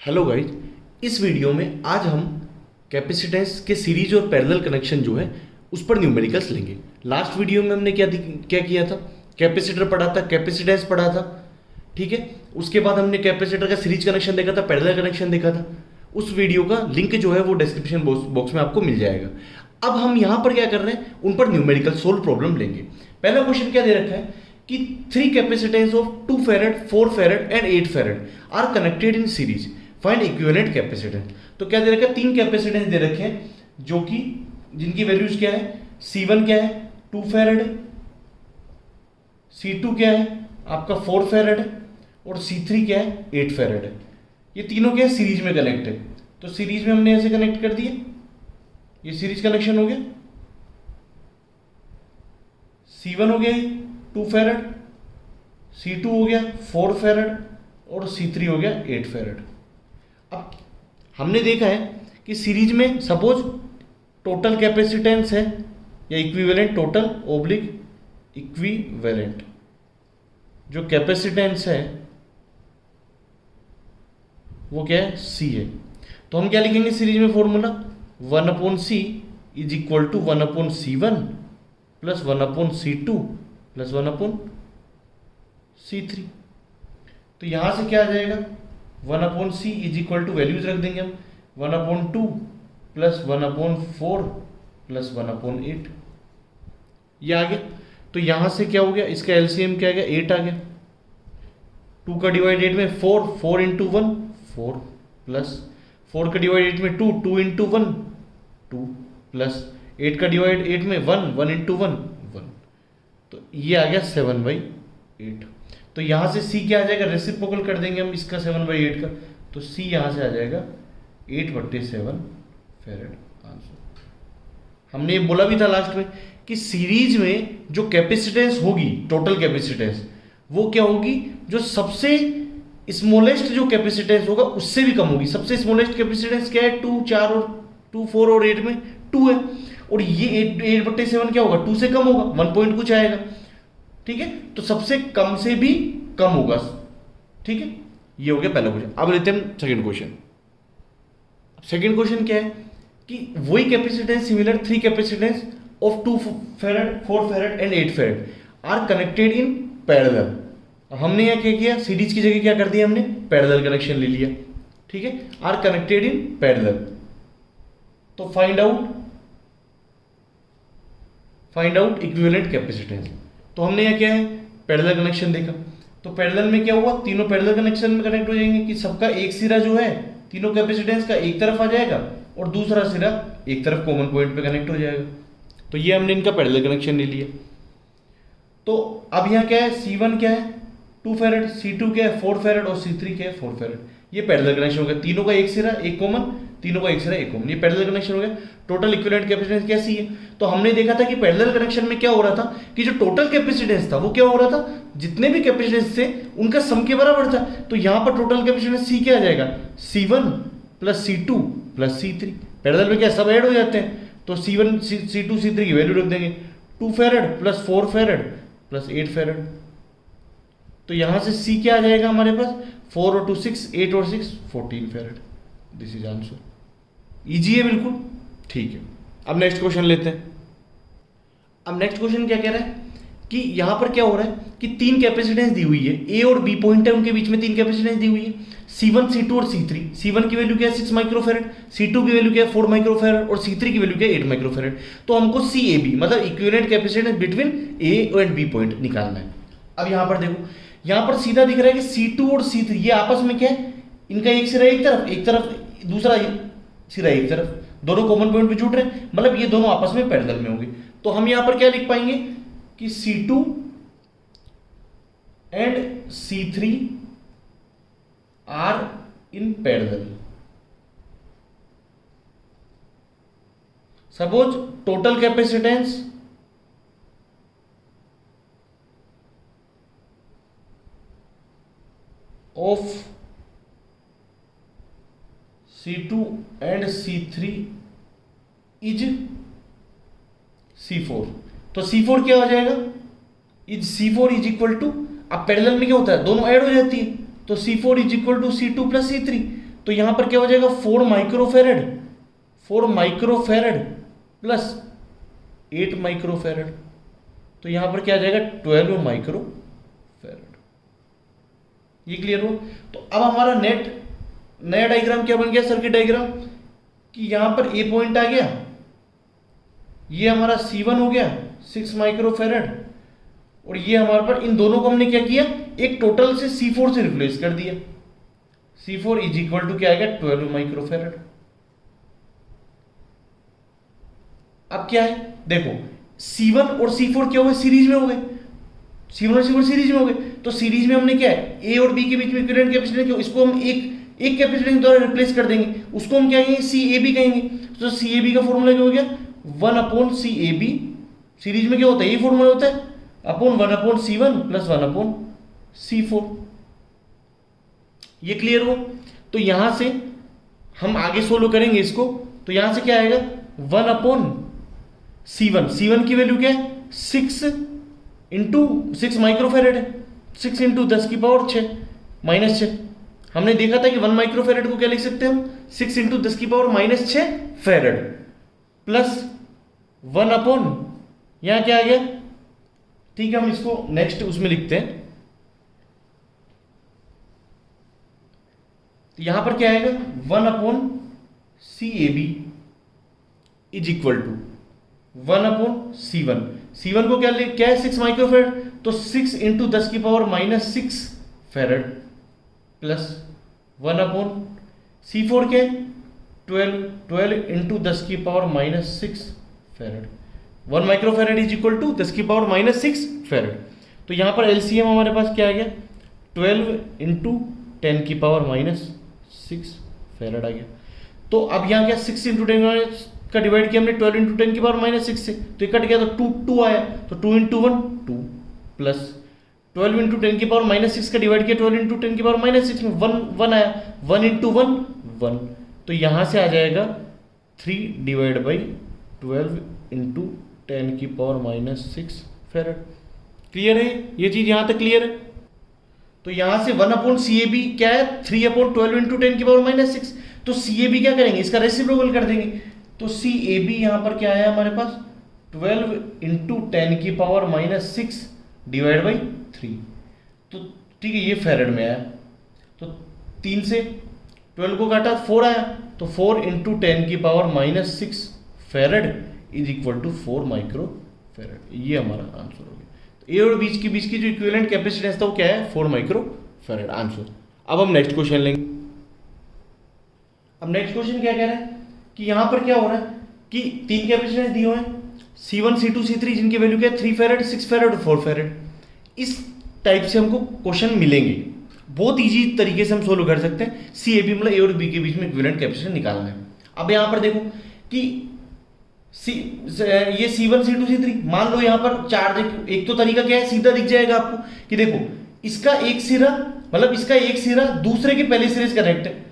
Hello guys, इस video में आज हम कैपेसिटेंस के सीरीज और पैरेलल कनेक्शन जो है उस पर न्यूमेरिकल्स लेंगे। लास्ट वीडियो में हमने क्या किया था, कैपेसिटर पढ़ा था, कैपेसिटेंस पढ़ा था, ठीक है। उसके बाद हमने कैपेसिटर का सीरीज कनेक्शन देखा था, पैरेलल कनेक्शन देखा था। उस वीडियो का लिंक जो है वो डिस्क्रिप्शन बॉक्स में आपको मिल जाएगा। अब हम यहाँ पर क्या कर रहे हैं, उन पर न्यूमेरिकल सोल्व प्रॉब्लम लेंगे। पहला क्वेश्चन क्या दे रखा है कि 3 capacitance of 2 farad 4 farad and 8 farad are connected in series, find equivalent capacitance. तो क्या दे रखा है, 3 कैपेसिटेंस दे रखे हैं जो कि जिनकी वैल्यूज क्या है, C1 क्या है 2 फैरेड, C2 क्या है आपका 4 फैरेड और C3 क्या है 8 फैरेड है। ये तीनों क्या है, सीरीज में कनेक्ट है। तो सीरीज में हमने ऐसे कनेक्ट कर दिए, ये सीरीज कनेक्शन हो गया। C1 हो गया 2 फैरेड, C2 हो गया 4 फैरेड और C3 हो गया 8 फैरेड। अब हमने देखा है कि सीरीज में सपोज टोटल कैपेसिटेंस है या इक्विवेलेंट टोटल ओब्लिक इक्विवेलेंट, जो कैपेसिटेंस है वो क्या है, C है। तो हम क्या लिखेंगे सीरीज में formula 1/C is equal to 1/C1 plus 1/C2 plus 1/C3। तो यहां से क्या आ जाएगा, 1/C is equal to values रख देंगे हम 1/2 प्लस 1/4 प्लस 1/8, ये आ गया। तो यहां से क्या हो गया, इसका एलसीएम क्या आ गया, 8 आ गया। 2 का डिवाइड 8 में 4 इंटू 1 4 प्लस 4 का डिवाइड 8 में 2 इंटू 1 2 प्लस 8 का डिवाइड 8 में 1 इंटू 1 1। तो ये आ गया 7/8। तो यहां से C क्या आ जाएगा, रेसिप्रोकल कर देंगे हम इसका 7/8 का, तो C यहां से आ जाएगा 8/7 फैरेड आंसर। हमने ये बोला भी था लास्ट में कि सीरीज में जो कैपेसिटेंस होगी, टोटल कैपेसिटेंस, वो क्या होगी, जो सबसे स्मॉलेस्ट जो कैपेसिटेंस होगा उससे भी कम होगी। सबसे स्मॉलेस्ट कैपेसिटेंस क्या है, 2 4 और 2 4 और 8 में 2 है, और ये 8/7 क्या होगा, 2 से कम होगा, 1 पॉइंट कुछ आएगा, ठीक है। तो सबसे कम से भी कम होगा, ठीक है। ये हो गया पहला क्वेश्चन। अब लेते हैं सेकंड क्वेश्चन। सेकंड क्वेश्चन क्या है कि वही capacitance similar 3 capacitance of 2 farad 4 farad and 8 farad are connected in parallel. हमने यहां क्या किया, सीरीज की जगह क्या कर दिया, हमने पैरेलल कनेक्शन ले लिया, ठीक है। Are connected in parallel. तो फाइंड आउट इक्विवेलेंट कैपेसिटेंस। तो हमने यहां क्या है, पैरेलल कनेक्शन देखा। तो पैरेलल में क्या हुआ, तीनों पैरेलल कनेक्शन में कनेक्ट हो जाएंगे कि सबका एक सिरा जो है तीनों कैपेसिटेंस का एक तरफ आ जाएगा और दूसरा सिरा एक तरफ कॉमन पॉइंट पे कनेक्ट हो जाएगा। तो ये हमने इनका पैरेलल कनेक्शन ले लिया। तो अब यहाँ क्या है, C1 क्या है 2 फैरेड, C2 क्या है 4 फैरेड और C3 क्या है 4 फैरेड। ये पैरेलल कनेक्शन हो गया, तीनों का एक सिरा एक कॉमन, तीनों का एक सिरा एक कॉमन, ये पैरेलल कनेक्शन हो गया। टोटल इक्विवेलेंट कैपेसिटेंस क्या C है। तो हमने देखा था कि पैरेलल कनेक्शन में क्या हो रहा था कि जो टोटल कैपेसिटेंस था वो क्या हो रहा था, जितने भी कैपेसिटेंस थे उनका सम के बराबर था। तो यहाँ पर टोटल कैपेसिटेंस C क्या आ जाएगा, C1 plus C2 plus C3। Parallel में क्या सब ऐड हो जाते हैं, तो C1 C2 C3 की वैल्यू रख देंगे, 2 farad plus 4 farad plus 8 farad. तो यहां से C क्या आ जाएगा हमारे पास, 4 और 2 6, 8 और 6 14 farad. This is answer. Easy है बिल्कुल, ठीक है। अब नेक्स्ट क्वेश्चन लेते हैं। अब नेक्स्ट क्वेश्चन क्या कह रहा है कि यहां पर क्या हो रहा है कि 3 कैपेसिटेंस दी हुई है, A और B पॉइंट है, उनके बीच में 3 कैपेसिटेंस दी हुई है, C1 C2 और C3। C1 की वैल्यू क्या है 6 माइक्रोफैरेड, C2 की वैल्यू क्या है 4 माइक्रोफैरेड और C3 की वैल्यू क्या है 8 माइक्रोफैरेड। तो हमको CAB मतलब equivalent capacitance between A and B point निकालना है। अब यहां पर देखो, यहां पर सीधा दिख रहा है कि C2 और C3 ये आपस में क्या है, इनका एक सिरा एक तरफ दूसरा सिरा एक तरफ, दोनों कॉमन पॉइंट पे जुड़ रहे हैं, मतलब ये दोनों आपस में पैरेलल में होंगे। तो हम यहां पर क्या लिख पाएंगे कि C2 and C3 are in parallel. Suppose total capacitance of C2 and C3 is C4। तो C4 क्या हो जाएगा, is C4 is equal to, अब पैरेलल में क्या होता है दोनों ऐड हो जाती है, तो C4 is equal to C2 plus C3। तो यहां पर क्या हो जाएगा 4 माइक्रोफेरेड, 4 माइक्रोफेरेड प्लस 8 माइक्रोफेरेड, तो यहां पर क्या आ जाएगा 12 माइक्रोफेरेड। ये क्लियर हो? तो अब हमारा नया डायग्राम क्या बन गया, सर्किट डायग्राम, कि यहां पर ए पॉइंट आ गया, ये हमारा C1 हो गया 6 माइक्रोफेरेड, और ये हमारे पर इन दोनों को हमने क्या किया, एक टोटल से C4 से रिप्लेस कर दिया। C4 इज इक्वल टू क्या आएगा 12 माइक्रोफेरेड। अब क्या है, देखो C1 और C4 क्या हो गए, सीरीज में हो गए, C1 और C4 सीरीज में हो गए, तो सीरीज में हमने क्या है, ए और बी के बीच में इक्विवेलेंट कैपेसिटेंस, इसको हम एक कैपेसिटेंस द्वारा रिप्लेस कर देंगे, उसको हम क्या कहेंगे, CAB कहेंगे। तो CAB का फॉर्मूला क्या हो गया, 1/CAB, सीरीज में क्या होता है, ये फॉर्मूला होता है, अपॉन 1/C1 प्लस 1/C4। ये क्लियर हो? तो यहां से हम आगे सोल्व करेंगे इसको, तो यहां से क्या आएगा 1/C1, C1 की वैल्यू क्या है 6 माइक्रोफेरेड है, 6 इंटू 10 की पावर 6 माइनस 6। हमने देखा था कि 1 माइक्रोफेरेड को क्या लिख सकते हैं हम, 6 इंटू 10 की पावर माइनस 6 फेरेड, प्लस 1/, यहां क्या आ गया, ठीक है हम इसको नेक्स्ट उसमें लिखते हैं, तो यहां पर क्या आएगा 1/CAB is equal to 1/C1। C1 को क्या है 6 माइक्रोफेरेड, तो 6 इंटू 10 की पावर माइनस 6 फेरेड, प्लस 1/C4 क्या है 12 इंटू 10 की power minus 6 farad. 1 microfarad is equal to 10 की पावर माइनस 6 फेरेड। तो यहां पर एलसीएम हमारे पास क्या आ गया 12 इंटू 10 की पावर माइनस 6 फेरेड आ गया। तो अब यहाँ क्या 6 इंटू 10 का डिवाइड किया हमने 12 इंटू 10 की पावर माइनस 6 से, तो ये कट गया, तो 2 आया, तो 2 इंटू 1 2, प्लस 12 इंटू 10 की पावर माइनस 6 का डिवाइड किया 12 इंटू 10 की पावर माइनस 6 में 1 आया, 1 इंटू 1 1, तो यहां से आ जाएगा 3 डिवाइड बाई 12 इंटू 10 की पावर माइनस 6 फेरेड। क्लियर है ये चीज, यहां तक क्लियर है? तो यहां से 1/CAB क्या है 3/12 इंटू 10 की पावर माइनस 6, तो CAB क्या करेंगे, इसका रेसिप्रोकल कर देंगे, तो CAB यहां पर क्या आया हमारे पास 12 इंटू 10 की पावर माइनस 6 डिवाइड बाई 3, तो ठीक है ये फेरेड में आया, तो 3 से 12 को काटा 4 आया, तो 4 इंटू 10 की power minus 6 farad is equal to 4 micro farad. ये हमारा आंसर हो गया। तो ए और बीच की जो इक्विवेलेंट कैपेसिटेंस था वो क्या है 4 माइक्रो फेरेड आंसर। अब हम नेक्स्ट क्वेश्चन लेंगे। अब नेक्स्ट क्वेश्चन क्या कह रहा है कि यहां पर क्या हो रहा है कि 3 कैपेसिटेंस दिए हुए हैं C1 C2 C3 जिनकी वैल्यू क्या है 3 फेरेड 6 फेरेड और 4 फेरेड। इस टाइप से हमको क्वेश्चन मिलेंगे, बहुत इजी तरीके से हम सोल्व कर सकते हैं। CAB मतलब ए और बी के बीच में इक्विवेलेंट कैपेसिटेंस निकालना है। अब यहां पर देखो कि ये C1 C2 C3 मान लो यहां पर चार्ज, एक तो तरीका क्या है सीधा दिख जाएगा आपको कि देखो इसका एक सिरा मतलब इसका एक सिरा दूसरे के पहले सिरे से कनेक्ट है।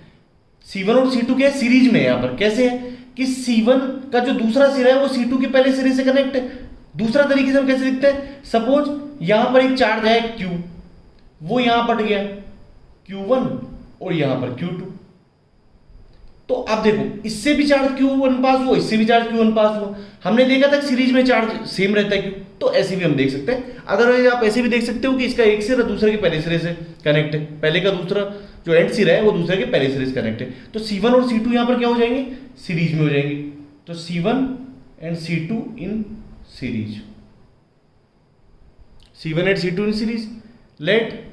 C1 और C2 क्या है सीरीज में है, यहां पर कैसे है कि C1 का जो दूसरा सिरा है वो C2 के पहले सिरे से कनेक्ट है। दूसरा तरीके से हम कैसे लिखते हैं, सपोज यहां पर एक चार्ज है Q, वो यहां पट गया Q1 और यहां पर Q2, तो अब देखो इससे भी चार्ज Q1 पास हुआ, इससे भी चार्ज Q1 पास हुआ। हमने देखा था सीरीज में चार्ज सेम रहता है Q, तो ऐसे भी हम देख सकते हैं। अदरवाइज आप ऐसे भी देख सकते हो कि इसका एक सिरा दूसरे के पहले सिरे से कनेक्ट है, पहले का दूसरा जो एंड सिरा है वो दूसरे के पहले सिरे से कनेक्ट है। तो C1 और C2 यहां पर क्या हो जाएंगे सीरीज में हो जाएंगे, तो C1 and C2 in series, C1 and C2 in series, let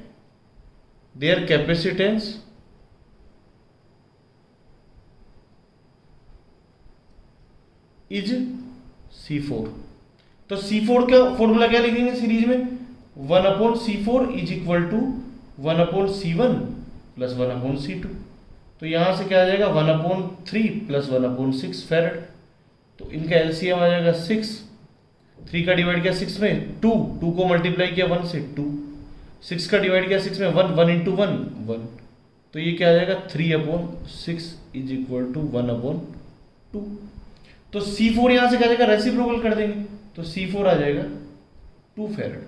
their capacitance is C4। तो C4 का फॉर्मूला क्या लिखेंगे सीरीज में 1/C4 is equal to 1/C1 plus 1/C2। तो यहां से क्या आ जाएगा 1/3 प्लस 1/6 फेरेड। तो इनका एलसीएम आ जाएगा 6, 3 का डिवाइड किया 6 में 2 को मल्टीप्लाई किया 1 से 2, 6 का डिवाइड किया 6 में 1 इंटू 1 1, तो ये क्या आ जाएगा 3/6 इज इक्वल टू 1/2। तो C4 यहां से क्या जाएगा रेसिप्रोकल कर देंगे, तो C4 आ जाएगा 2 फेरेड।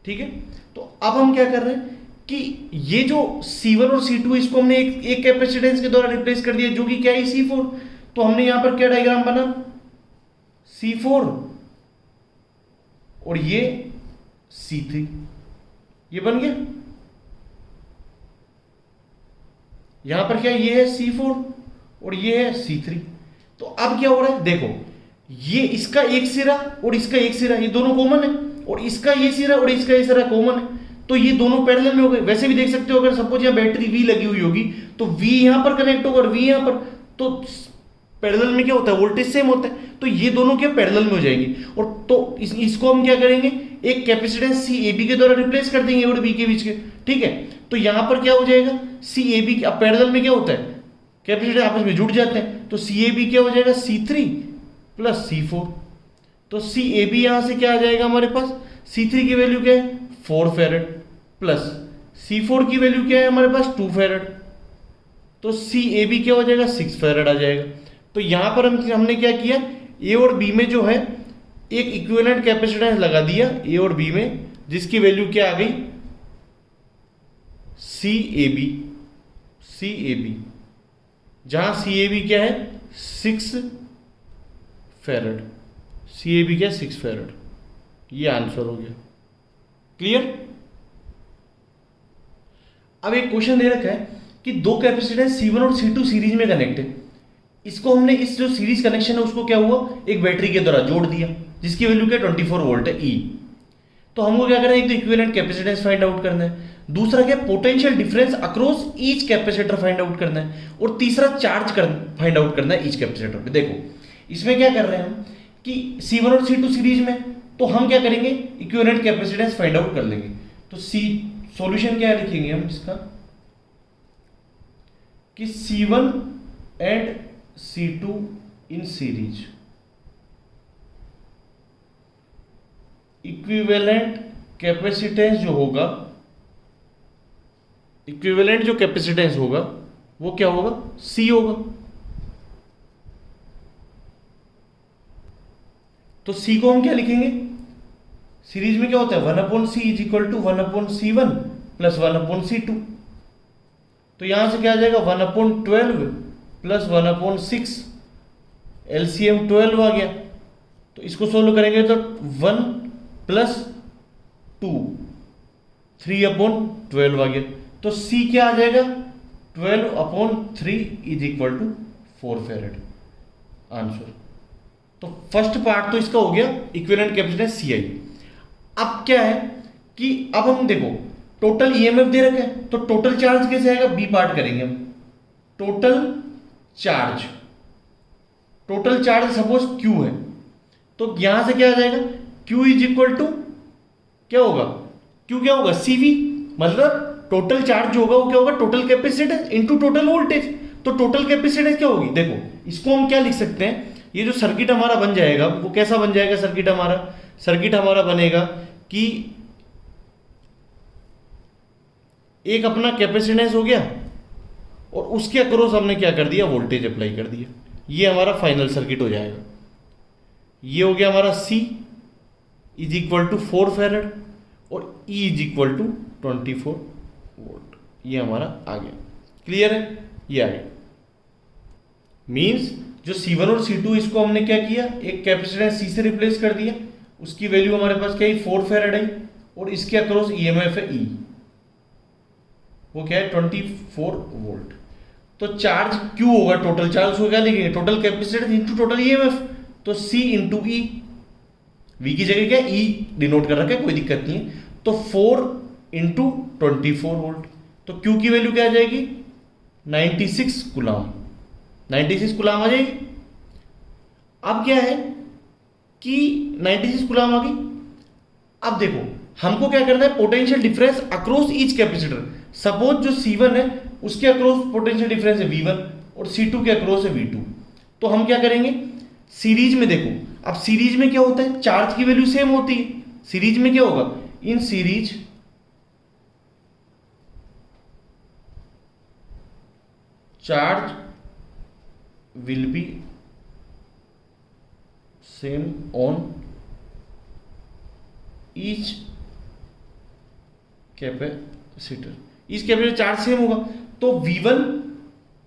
ठीक है, तो अब हम क्या कर रहे हैं कि ये जो C1 और C2 इसको हमने एक कैपेसिटेंस के द्वारा रिप्लेस कर दिया, जो कि क्या है C4। तो हमने यहां पर क्या डायग्राम बना, C4 और ये C3, ये बन गया। यहां पर क्या, ये है C4 और ये है C3। तो अब क्या हो रहा है, देखो ये इसका एक सिरा और इसका एक सिरा, ये दोनों कॉमन है, और इसका ये सिरा और इसका ये सिरा कॉमन है, तो ये दोनों पैरेलल में हो गए। वैसे भी देख सकते हो, अगर सपोज यहाँ बैटरी V लगी हुई होगी तो V यहां पर कनेक्ट होगा और V यहां पर, तो पैरेलल में क्या होता है, वोल्टेज सेम होता है, तो ये दोनों क्या पैरेलल में हो जाएंगे। और तो इसको हम क्या करेंगे, एक कैपेसिटेंस CAB के द्वारा रिप्लेस कर देंगे A और B के बीच के, ठीक है। तो यहां पर क्या हो जाएगा, CAB, अब पैरेलल में क्या होता है, कैपेसिटेंस आपस में जुड़ जाते हैं, तो CAB क्या हो जाएगा, C3 प्लस C4। तो CAB यहां से क्या आ जाएगा हमारे पास, C3 की वैल्यू क्या है 4 फेरेड, प्लस C4 की वैल्यू क्या है हमारे पास 2 फेरेड, तो CAB क्या हो जाएगा 6 फेरेड आ जाएगा। तो यहां पर हमने क्या किया, A और B में जो है एक इक्विवेलेंट कैपेसिटेंस लगा दिया A और B में, जिसकी वैल्यू क्या आ गई CAB, जहां CAB क्या है 6 फेरेड, CAB क्या है 6 फेरेड। ये आंसर हो गया, क्लियर। अब एक क्वेश्चन दे रखा है कि दो कैपेसिटेंस C1 और C2 सीरीज में कनेक्ट है। इसको हमने, इस जो सीरीज कनेक्शन है उसको क्या हुआ, एक बैटरी के द्वारा जोड़ दिया, जिसकी वैल्यू क्या 24 वोल्ट है E। तो हमको क्या करना है, एक तो इक्विवेलेंट कैपेसिटेंस फाइंड आउट करना है, दूसरा क्या potential difference across each capacitor find out करना है, और तीसरा चार्ज फाइंड आउट करना है ईच कैपेसिटर पे। देखो इसमें क्या कर रहे हैं हम कि C1 और C2 सीरीज में, तो हम क्या करेंगे, इक्विवेलेंट कैपेसिटेंस फाइंड आउट कर लेंगे। तो सॉल्यूशन क्या लिखेंगे हम इसका, कि C1 and C2 in series, equivalent capacitance जो होगा, इक्विवेलेंट जो कैपेसिटेंस होगा वो क्या होगा, C होगा। तो C को हम क्या लिखेंगे, सीरीज में क्या होता है 1/C is equal to 1/C1 plus 1/C2। तो यहां से क्या आ जाएगा 1/12 प्लस 1/6, LCM 12 आ गया। तो इसको सोल्व करेंगे तो 1 प्लस 2 3/12 आ गया। तो C क्या आ जाएगा 12/3 is equal to 4 farad, answer. तो फर्स्ट पार्ट तो इसका हो गया इक्विवेलेंट कैपेसिटेंस CI। अब क्या है कि अब हम देखो टोटल EMF दे रखा है, तो टोटल चार्ज कैसे आएगा, बी पार्ट करेंगे हम। टोटल चार्ज सपोज Q है, तो यहां से क्या आ जाएगा Q इज इक्वल टू क्या होगा, Q क्या होगा CV, मतलब टोटल चार्ज जो होगा वो क्या होगा total capacitance into total voltage. तो टोटल कैपेसिटेंस क्या होगी, देखो इसको हम क्या लिख सकते हैं, ये जो सर्किट हमारा बन जाएगा वो कैसा बन जाएगा, सर्किट हमारा बनेगा कि एक अपना कैपेसिटेंस हो गया और उसके अक्रॉस हमने क्या कर दिया, वोल्टेज अप्लाई कर दिया। ये हमारा फाइनल सर्किट हो जाएगा। ये हो गया हमारा C is equal to 4 farad और E is equal to 24 volt. ये हमारा आ गया, क्लियर है, ये आ गया। मींस जो C1 और C2 इसको हमने क्या किया, एक कैपेसिटेंस C से रिप्लेस कर दिया, उसकी वैल्यू हमारे पास क्या है 4 फेरेड आई, और इसके अक्रॉस EMF है E, वो क्या है 24 वोल्ट। तो चार्ज Q होगा, टोटल चार्ज को क्या लिखेंगे, total capacitance into total EMF, तो C इंटू E, V की जगह क्या E डिनोट कर रखा है, कोई दिक्कत नहीं है। तो 4 इंटू 24 वोल्ट, तो Q की वैल्यू क्या आ जाएगी 96 कूलम, 96 कूलम आ जाएगी। अब क्या है कि 96 कूलम आ गई। अब देखो हमको क्या करना है, potential difference across each capacitor. Suppose जो C1 है उसके अक्रॉस पोटेंशियल डिफरेंस है V1 और C2 के अक्रॉस है V2। तो हम क्या करेंगे, सीरीज में देखो, अब सीरीज में क्या होता है, चार्ज की वैल्यू सेम होती है। सीरीज में क्या होगा, in series charge will be same on each capacitor. Capacitor, इस कैपेसिटर चार्ज सेम होगा, तो V1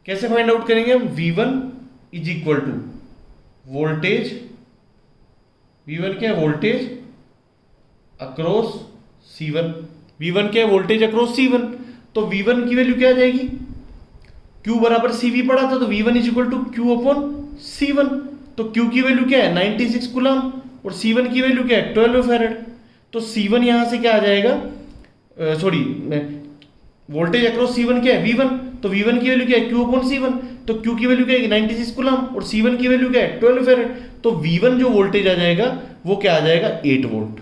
कैसे फाइंड आउट करेंगे हम? V1 is equal to voltage, V1 क्या है? वोल्टेज अक्रॉस C1, V1 क्या है? वोल्टेज अक्रॉस C1, तो V1 की वैल्यू क्या आ जाएगी? Q बराबर CV पढ़ा था, तो V1 is equal to Q upon C1, तो Q की वैल्यू क्या है? 96 कूलम, और C1 की वैल्यू क्या है? 12 फैरेड। तो C1 यहां से क्या आ जाएगा? सॉरी, वोल्टेज अक्रॉस C1 क्या है? V1, तो V1 की वैल्यू क्या है? Q अपॉन C1, तो Q की वैल्यू क्या है? 96 कूलम, और C1 की वैल्यू क्या है? 12 फैरेड। तो V1 जो वोल्टेज आ जाएगा वो क्या आ जाएगा? 8 वोल्ट।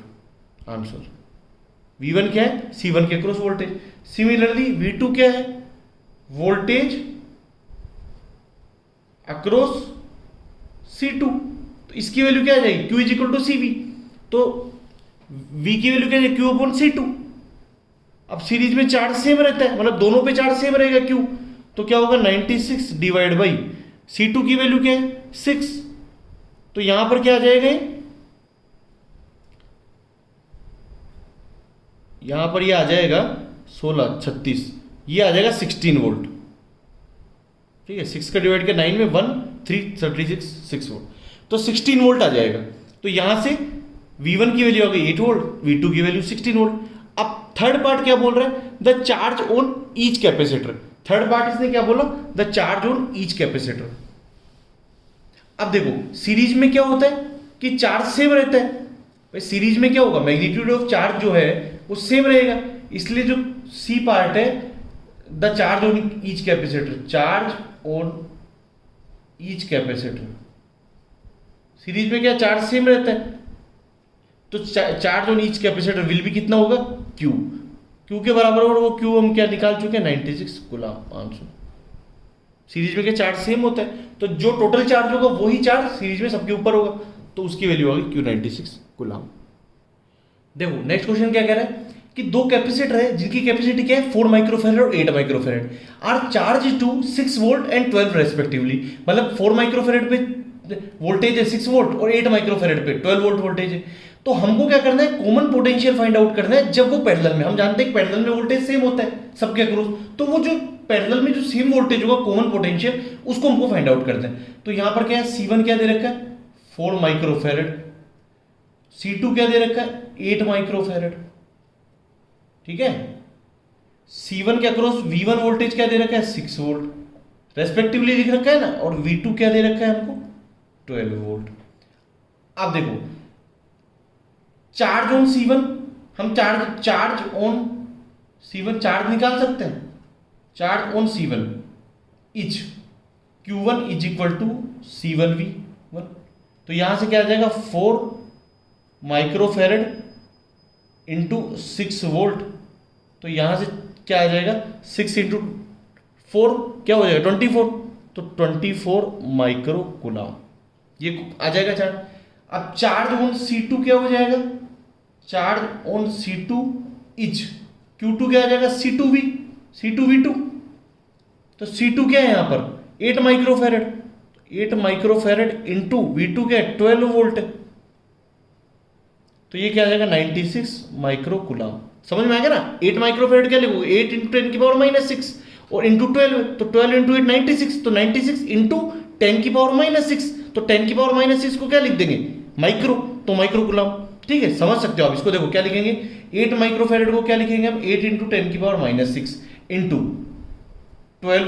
आंसर V1 क्या है? C1 के अक्रॉस वोल्टेज। सिमिलरली V2 क्या है? वोल्टेज अक्रॉस C2, तो इसकी वैल्यू क्या आ जाएगी? Q is equal to CV, तो V की वैल्यू क्या है? Q upon C2। अब सीरीज में चार्ज सेम रहता है, मतलब दोनों पे चार्ज सेम रहेगा Q, तो क्या होगा? 96 डिवाइड बाई C2 की वैल्यू क्या है? 6, तो यहां पर क्या आ जाएगा? यहां पर ये आ जाएगा 16 36, ये आ जाएगा 16 वोल्ट। ठीक है, 6 का डिवाइड किया 9 में 1 3 36 6 वोल्ट, तो 16 वोल्ट आ जाएगा। तो यहां से V1 की वैल्यू आ गई 8 वोल्ट, V2 की वैल्यू 16 वोल्ट। अब थर्ड पार्ट क्या बोल रहा है? The charge on each capacitor. Third part इसने क्या बोला? The charge on each capacitor. अब देखो सीरीज में क्या होता है कि चार्ज सेम रहता है, भाई सीरीज में क्या होगा? मैग्नीट्यूड ऑफ चार्ज जो है वो सेम रहेगा, इसलिए जो सी पार्ट है, the charge on each capacitor, charge on each capacitor, series में क्या चार्ज सेम रहता है, तो charge on each capacitor will भी कितना होगा? Q, Q के बराबर होगा, वो Q हम क्या निकाल चुके हैं? 96 कूलम। आंसर सीरीज में क्या चार्ज सेम होता है, तो जो टोटल चार्ज होगा वही चार्ज सीरीज में सबके ऊपर होगा, तो उसकी वैल्यू होगी Q 96 कूलम। देखो नेक्स्ट क्वेश्चन क्या कह रहा है कि दो कैपेसिटर है जिनकी कैपेसिटी क्या है? 4 माइक्रोफेरेड और 8 microfarad, are charge to 6 volt and 12 respectively. मतलब 4 माइक्रोफेरेड पे वोल्टेज है 6 वोल्ट और 8 माइक्रोफेरेड पे 12 वोल्ट वोल्टेज है। तो हमको क्या करना है? कॉमन पोटेंशियल फाइंड आउट करना है जब वो पैरेलल में, हम जानते हैं पैरेलल में वोल्टेज सेम होता है सबके अक्रॉस, तो वो जो पैरेलल में जो सेम वोल्टेज होगा कॉमन पोटेंशियल, उसको हमको फाइंड आउट करते हैं। तो यहां पर क्या है? C1 क्या दे रखा है? 4 माइक्रोफेरेड, C2 क्या दे रखा है? 8 माइक्रोफेरेड। ठीक है, C1 के अक्रॉस V1 वोल्टेज क्या दे रखा है? 6 वोल्ट रेस्पेक्टिवली लिख रखा है ना, और V2 क्या दे रखा है हमको? 12 वोल्ट। अब देखो चार्ज ऑन C1, हम चार्ज ऑन C1 चार्ज निकाल सकते हैं। Charge on C1 is Q1 is equal to C1V1, तो यहां से क्या आ जाएगा? 4 माइक्रोफेरेड इंटू 6 वोल्ट, तो यहां से क्या आ जाएगा? 6 इंटू 4 क्या हो जाएगा? 24, तो 24 माइक्रो कूलम ये आ जाएगा चार्ज। अब चार्ज ऑन C2 क्या हो जाएगा? Charge on C2 is Q2 क्या आ जाएगा? C2V2, तो C2 क्या है यहां पर? 8 माइक्रोफेरेड, 8 माइक्रोफेरेड इंटू V2 क्या है? 12 वोल्ट, तो ये क्या आ जाएगा? 96 माइक्रो कूलम। समझ में आ गया ना? 8 माइक्रोफेरेड क्या लिखोगे? 8 इंटू 10 की पावर माइनस 6 और इंटू 12, तो 12 इंटू 8 96, तो 96 इंटू 10 की पावर माइनस 6, तो 10 की पावर माइनस 6 को क्या लिख देंगे? माइक्रो, तो माइक्रो कूलम। ठीक है, समझ सकते हो आप इसको। देखो क्या लिखेंगे? 8 माइक्रोफेरेड को क्या लिखेंगे हम? 8 इंटू 10 की पावर माइनस 6 इंटू 12,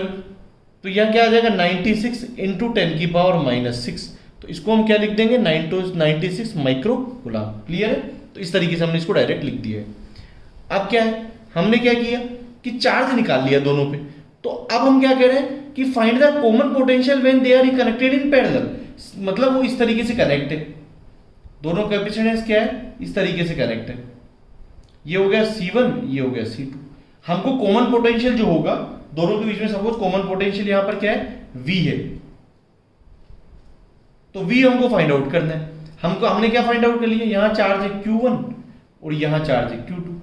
तो यह क्या आ जाएगा? 96 इंटू 10 की पावर माइनस 6, तो इसको हम क्या लिख देंगे? 96 माइक्रो कूलम। क्लियर है? तो इस तरीके से हमने इसको डायरेक्ट लिख दिया है। अब क्या है? हमने क्या किया कि चार्ज निकाल लिया दोनों पे, तो अब हम क्या कह रहे हैं कि find the common potential when they are connected in parallel. मतलब वो इस तरीके से कनेक्ट है, दोनों कैपेसिटेंस क्या है? इस तरीके से कनेक्ट है। ये हो गया C1, ये हो गया C2। हमको कॉमन पोटेंशियल जो होगा दोनों के बीच में, सपोज कॉमन पोटेंशियल यहां पर क्या है? V है, तो V हमको फाइंड आउट करना है। हमने क्या फाइंड आउट कर लिया? यहां चार्ज है Q1 और यहां चार्ज है Q2,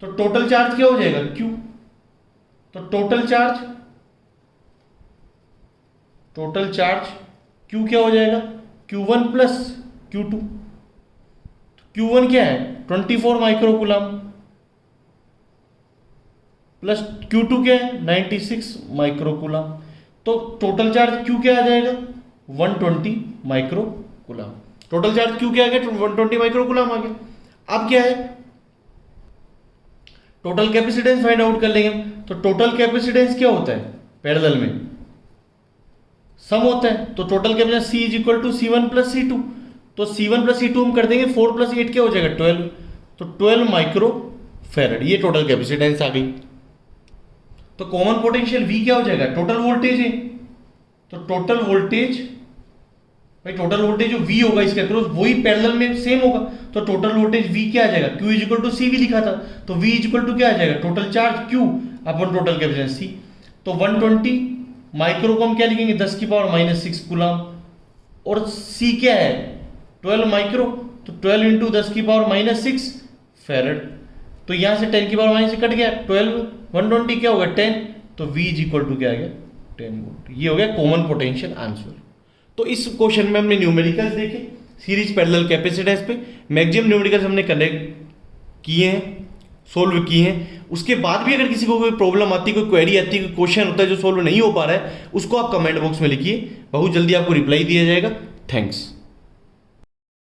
तो टोटल चार्ज क्या हो जाएगा? Q, तो टोटल चार्ज Q क्या हो जाएगा? Q1 प्लस Q2, Q1 क्या है? 24 माइक्रो कूलम, प्लस Q2 क्या है 96 माइक्रोकूलम। तो टोटल चार्ज Q क्या आ जाएगा 120 माइक्रोकूलम। टोटल चार्ज Q क्या आ गया 120 माइक्रोकूलम आ गया। अब क्या है टोटल कैपेसिटेंस फाइंड आउट कर लेंगे। तो टोटल कैपेसिटेंस क्या होता है पैरेलल में सम होता है। तो total capacitance C is equal to C1 plus C2। तो C1 प्लस C2 हम कर देंगे 4 प्लस 8 क्या हो जाएगा 12। तो 12 माइक्रो फेरेड ये टोटल कैपेसिटेंस आ गई। तो कॉमन पोटेंशियल V क्या हो जाएगा टोटल वोल्टेज है। तो टोटल वोल्टेज भाई टोटल वोल्टेज जो V होगा इसके अक्रॉस वही पैरेलल में सेम होगा। तो टोटल वोल्टेज V क्या आ जाएगा Q is equal to CV लिखा था। तो V इज इक्वल टू क्या आ जाएगा टोटल चार्ज Q अपन टोटल कैपेसिटेंस C। तो 120 माइक्रो को हम क्या लिखेंगे 10 की पावर माइनस 6 कूलम और C क्या है 12 माइक्रो। तो 12 इंटू 10 की पावर माइनस 6 फेरेड। तो यहां से 10 की पावर माइनस कट गया 12 120 क्या होगा 10। तो V इज इक्वल टू क्या आ गया 10 वोल्ट। ये हो गया कॉमन पोटेंशियल आंसर। तो इस क्वेश्चन में हमने न्यूमेरिकल्स देखे सीरीज पैरेलल कैपेसिटेंस पे। मैक्सिमम न्यूमेरिकल्स हमने कनेक्ट किए हैं सोल्व किए हैं। उसके बाद भी अगर किसी को कोई प्रॉब्लम आती है कोई क्वेरी आती है कोई क्वेश्चन होता है जो सोल्व नहीं हो पा रहा है उसको आप कमेंट बॉक्स में लिखिए बहुत जल्दी आपको रिप्लाई दिया जाएगा। थैंक्स।